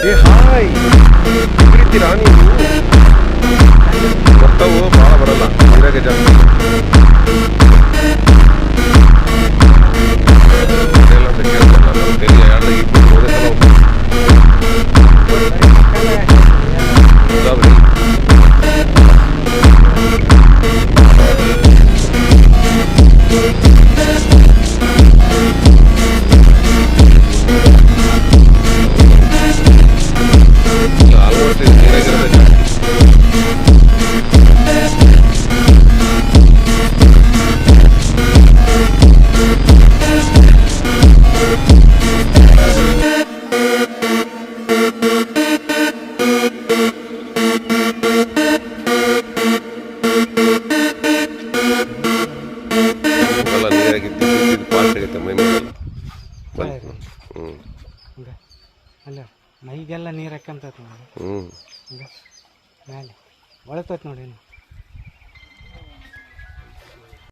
ಏ ಹಾಯ್ ಹಿಡಿತೀರಾ ನೀವು? ಬರ್ತಾವು ಭಾಳ ಬರಲ್ಲ ನೀರಾಗೆ ಜಾಸ್ತಿ. ಎಲ್ಲ ಅಂತ ಕೇಳ್ತಲ್ಲ ನಮ್ಮ ತೆಲಿ ಎರಡು ಇಬ್ಬರು ಹೋದೇ ಸಲ ಹೋಗ್ರಿ. ಆಲ್ಮೋಸ್ಟ್ ನೀರಾಗಿರೋದೇ ಜಾಸ್ತಿ. ಎಲ್ಲ ನೀರಾಗಿದ್ದು ಪಾಸ್ ಆಗೈತೆ ಮೈ ಮೇಲೆಲ್ಲ ಬಂದು. ಅಲ್ಲ ಮೈಗೆಲ್ಲ ನೀರು ಹಾಕಂತ ಹ್ಞೂ ಮೇಲೆ ಒಳತೈತೆ ನೋಡಿ.